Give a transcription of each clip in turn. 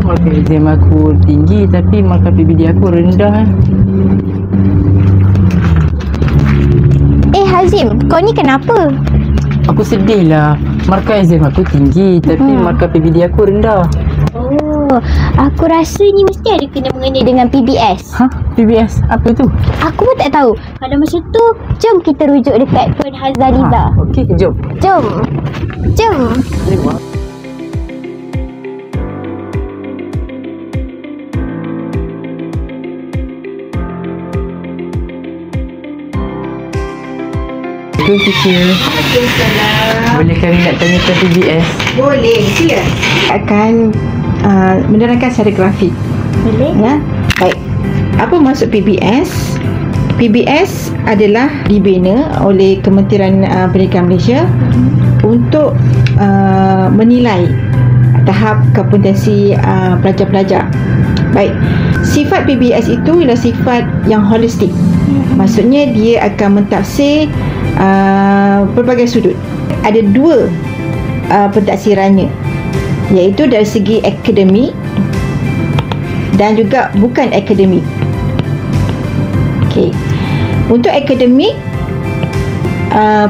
Markah exam aku tinggi tapi markah PBD aku rendah. Hazim, kau ni kenapa? Aku sedih lah. Markah exam aku tinggi tapi markah PBD aku rendah. Oh, aku rasa ni mesti ada kena mengena dengan PBS. Hah? PBS? Apa tu? Aku pun tak tahu. Kalau macam tu, jom kita rujuk dekat Puan Hazaliza. Okey, jom. Jom. Jom. Teacher. Boleh kami nak tanyakan PBS? Boleh, sila. Akan menerangkan secara grafik. Boleh? Ya. Baik. Apa maksud PBS? PBS adalah dibina oleh Kementerian Pendidikan Malaysia untuk menilai tahap kompetensi pelajar-pelajar. Baik. Sifat PBS itu ialah sifat yang holistik. Maksudnya dia akan mentafsir pelbagai sudut. Ada dua pentafsirannya, iaitu dari segi akademik dan juga bukan akademik. Okey. Untuk akademik,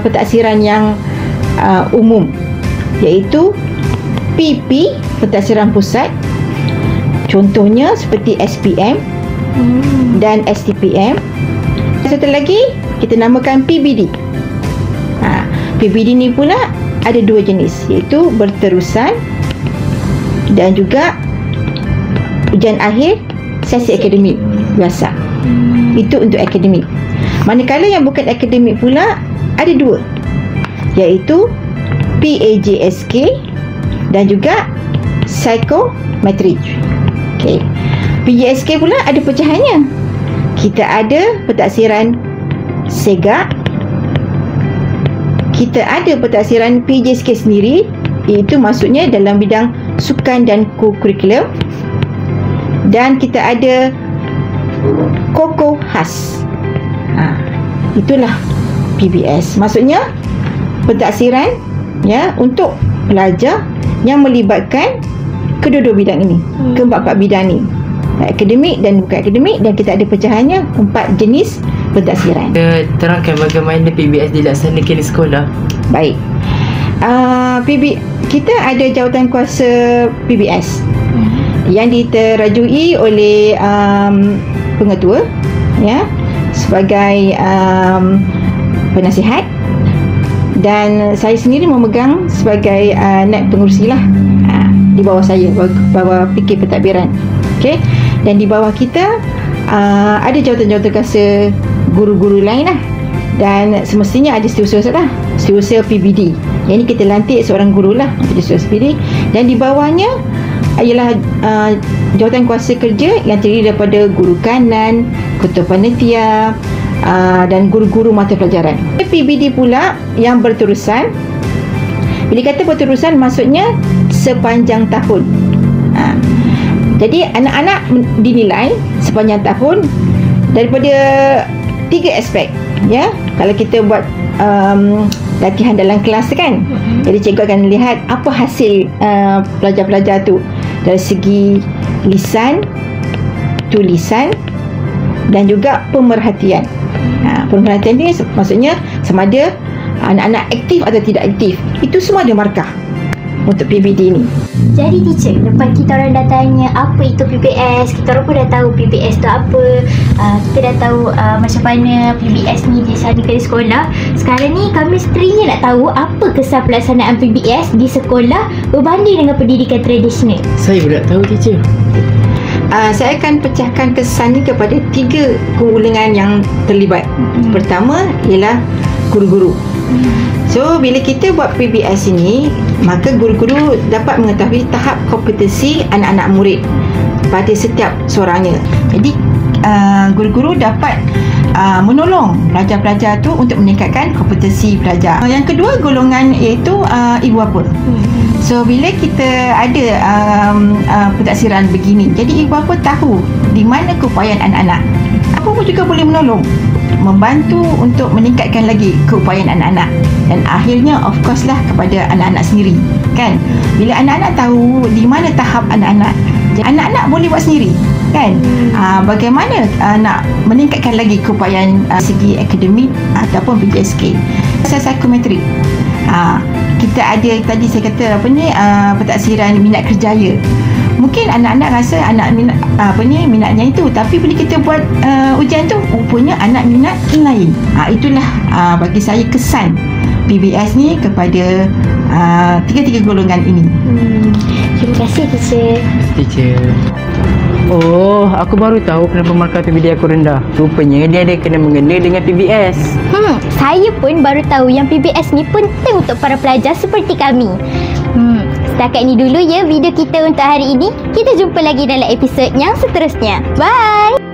pentafsiran yang umum, iaitu PP, pentafsiran pusat. Contohnya seperti SPM dan STPM. Satu lagi kita namakan PBD. PBD ni pula ada dua jenis, iaitu berterusan dan juga ujian akhir sesi akademik biasa. Itu untuk akademik. Manakala yang bukan akademik pula ada dua, iaitu PAJSK dan juga psikometrik. Okey. PJSK pula ada pecahannya. Kita ada pentafsiran SEGA, kita ada pentafsiran PJSK sendiri, iaitu maksudnya dalam bidang sukan dan kurikulum, dan kita ada KOKO khas. Itulah PBS. Maksudnya pentafsiran ya untuk pelajar yang melibatkan kedua-dua bidang ini, keempat-empat bidang ni, akademik dan bukan akademik, dan kita ada pecahannya 4 jenis pentafsiran. Terangkan bagaimana PBS dilaksanakan di sekolah. Baik. Kita ada jawatankuasa PBS yang diterajui oleh pengetua ya, sebagai penasihat, dan saya sendiri memegang sebagai naib pengurusi lah, di bawah saya, bawah fikir pentadbiran. Okey, dan di bawah kita ada jawatan-jawatan kuasa guru-guru lain lah, dan semestinya ada setiausaha lah, setiausaha PBD. Yang ini kita lantik seorang guru lah jadi setiausaha PBD, dan di bawahnya ialah jawatan kuasa kerja yang terdiri daripada guru kanan, ketua panitia, dan guru-guru mata pelajaran. PBD pula yang berterusan. Bila kata berterusan, maksudnya sepanjang tahun. Jadi anak-anak dinilai sepanjang tahun daripada 3 aspek ya. Kalau kita buat latihan dalam kelas kan, jadi cikgu akan lihat apa hasil pelajar-pelajar tu dari segi lisan, tulisan dan juga pemerhatian. Pemerhatian ni maksudnya sama ada anak-anak aktif atau tidak aktif. Itu semua ada markah untuk PBD ni. Jadi teacher, lepas kita orang dah tanya apa itu PBS, kita orang pun dah tahu PBS tu apa, kita dah tahu macam mana PBS ni dilaksanakan di sekolah. Sekarang ni kami seterinya nak tahu apa kesan pelaksanaan PBS di sekolah berbanding dengan pendidikan tradisional. Saya pun tak tahu, teacher. Saya akan pecahkan kesan ni kepada 3 kegolongan yang terlibat. Pertama ialah guru-guru. So bila kita buat PBS ini, maka guru-guru dapat mengetahui tahap kompetensi anak-anak murid pada setiap seorangnya. Jadi guru-guru dapat menolong pelajar-pelajar tu untuk meningkatkan kompetensi pelajar. Yang kedua golongan iaitu ibu bapa. So bila kita ada pentafsiran begini, jadi ibu bapa tahu di mana keupayaan anak-anak. Apa pun juga boleh menolong, membantu untuk meningkatkan lagi keupayaan anak-anak, dan akhirnya of course lah kepada anak-anak sendiri kan. Bila anak-anak tahu di mana tahap anak-anak, Anak-anak boleh buat sendiri kan. Bagaimana nak meningkatkan lagi keupayaan segi akademik ataupun PPSK. Psikometrik. Kita ada tadi saya kata pentaksiran minat kerjaya. Mungkin anak-anak rasa anak minat minatnya itu, tapi bila kita buat ujian tu rupanya anak minat lain. Itulah bagi saya kesan PBS ni kepada tiga-tiga golongan ini. Terima kasih Teacher. Oh, aku baru tahu kenapa markah PBD aku rendah. Rupanya dia ada kena mengena dengan PBS. Saya pun baru tahu yang PBS ni penting untuk para pelajar seperti kami. Setakat ni dulu ya video kita untuk hari ini. Kita jumpa lagi dalam episod yang seterusnya. Bye!